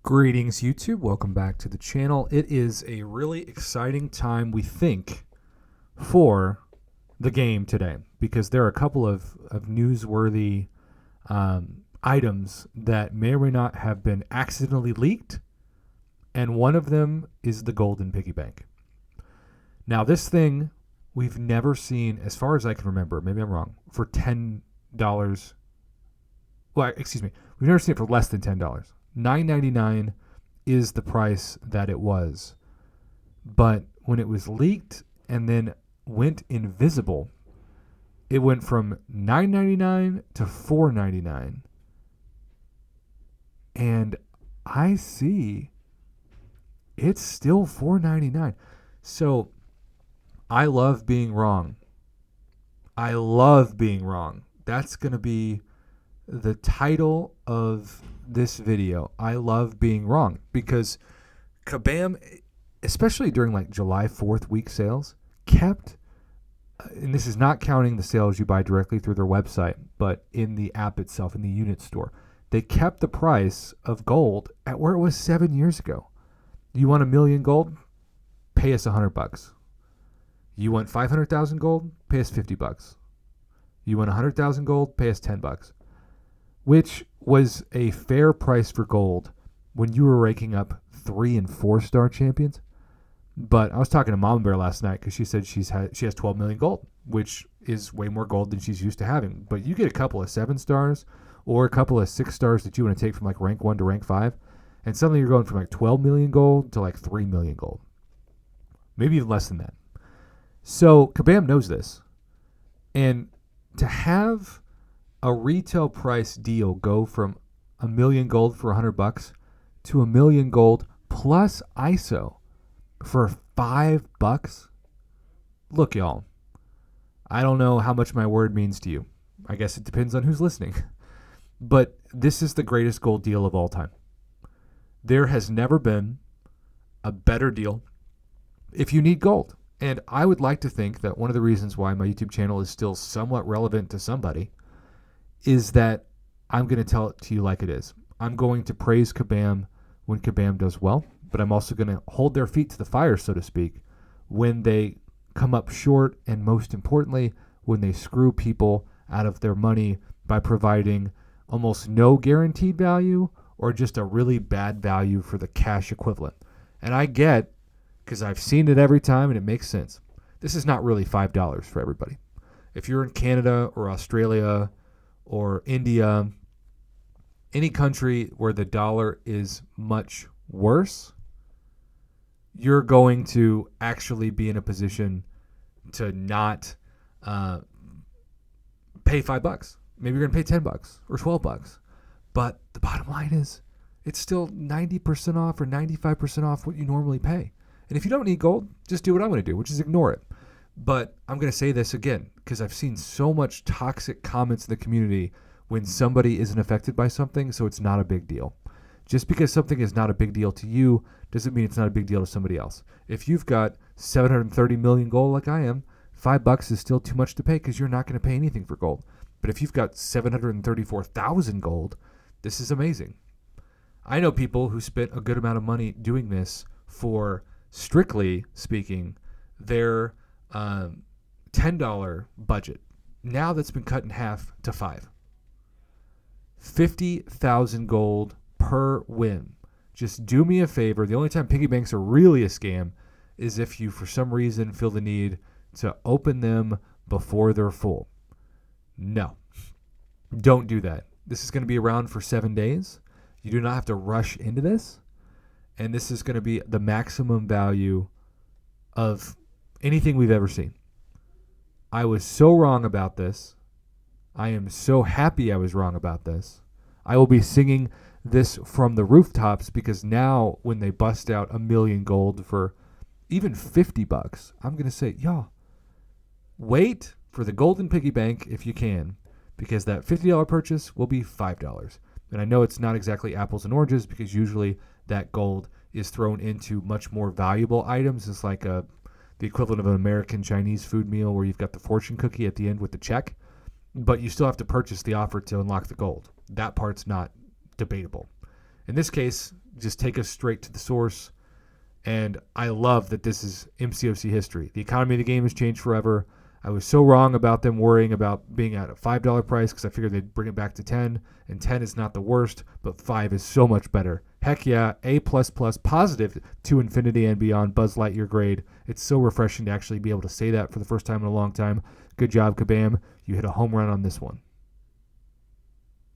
Greetings, YouTube. Welcome back to the channel. It is a really exciting time, we think, for the game today because there are a couple of newsworthy items that may or may not have been accidentally leaked, and one of them is the golden piggy bank. Now, this thing we've never seen, as far as I can remember, maybe I'm wrong, for $10. Well, excuse me, we've never seen it for less than $10. $9.99 is the price that it was. But when it was leaked and then went invisible, it went from $9.99 to $4.99. And I see it's still $4.99. So I love being wrong. I love being wrong. That's going to be the title of this video. I love being wrong because Kabam, especially during like July 4th week sales, kept, and this is not counting the sales you buy directly through their website, but in the app itself, in the unit store, they kept the price of gold at where it was 7 years ago. You want $1 million gold? Pay us $100. You want 500,000 gold? Pay us $50. You want 100,000 gold? Pay us $10. Which was a fair price for gold when you were raking up 3 and 4 star champions. But I was talking to Mama Bear last night because she said she has 12 million gold, which is way more gold than she's used to having. But you get a couple of 7 stars or a couple of 6 stars that you want to take from like rank 1 to rank 5, and suddenly you're going from like 12 million gold to like 3 million gold. Maybe even less than that. So Kabam knows this. And to have a retail price deal go from $1 million gold for $100 to $1 million gold plus ISO for $5. Look, y'all, I don't know how much my word means to you. I guess it depends on who's listening. But this is the greatest gold deal of all time. There has never been a better deal if you need gold. And I would like to think that one of the reasons why my YouTube channel is still somewhat relevant to somebody is that I'm going to tell it to you like it is. I'm going to praise Kabam when Kabam does well, but I'm also going to hold their feet to the fire, so to speak, when they come up short, and most importantly, when they screw people out of their money by providing almost no guaranteed value or just a really bad value for the cash equivalent. And I get, because I've seen it every time and it makes sense, this is not really $5 for everybody. If you're in Canada or Australia or India, any country where the dollar is much worse, you're going to actually be in a position to not pay $5. Maybe you're going to pay $10 or $12. But the bottom line is it's still 90% off or 95% off what you normally pay. And if you don't need gold, just do what I'm going to do, which is ignore it. But I'm going to say this again because I've seen so much toxic comments in the community when somebody isn't affected by something, so it's not a big deal. Just because something is not a big deal to you doesn't mean it's not a big deal to somebody else. If you've got 730 million gold like I am, $5 is still too much to pay because you're not going to pay anything for gold. But if you've got 734,000 gold, this is amazing. I know people who spent a good amount of money doing this for, strictly speaking, their $10 budget. Now that's been cut in half to $5. 50,000 gold per win. Just do me a favor. The only time piggy banks are really a scam is if you, for some reason, feel the need to open them before they're full. No, don't do that. This is going to be around for 7 days. You do not have to rush into this. And this is going to be the maximum value of anything we've ever seen. I was so wrong about this. I am so happy I was wrong about this. I will be singing this from the rooftops because now when they bust out $1 million gold for even $50, I'm going to say, y'all, wait for the golden piggy bank if you can, because that $50 purchase will be $5. And I know it's not exactly apples and oranges because usually that gold is thrown into much more valuable items. It's like the equivalent of an American Chinese food meal where you've got the fortune cookie at the end with the check. But you still have to purchase the offer to unlock the gold. That part's not debatable. In this case, just take us straight to the source. And I love that this is MCOC history. The economy of the game has changed forever. I was so wrong about them worrying about being at a $5 price because I figured they'd bring it back to 10, and 10 is not the worst, but 5 is so much better. Heck yeah, A++, positive to infinity and beyond, Buzz Lightyear grade. It's so refreshing to actually be able to say that for the first time in a long time. Good job, Kabam. You hit a home run on this one.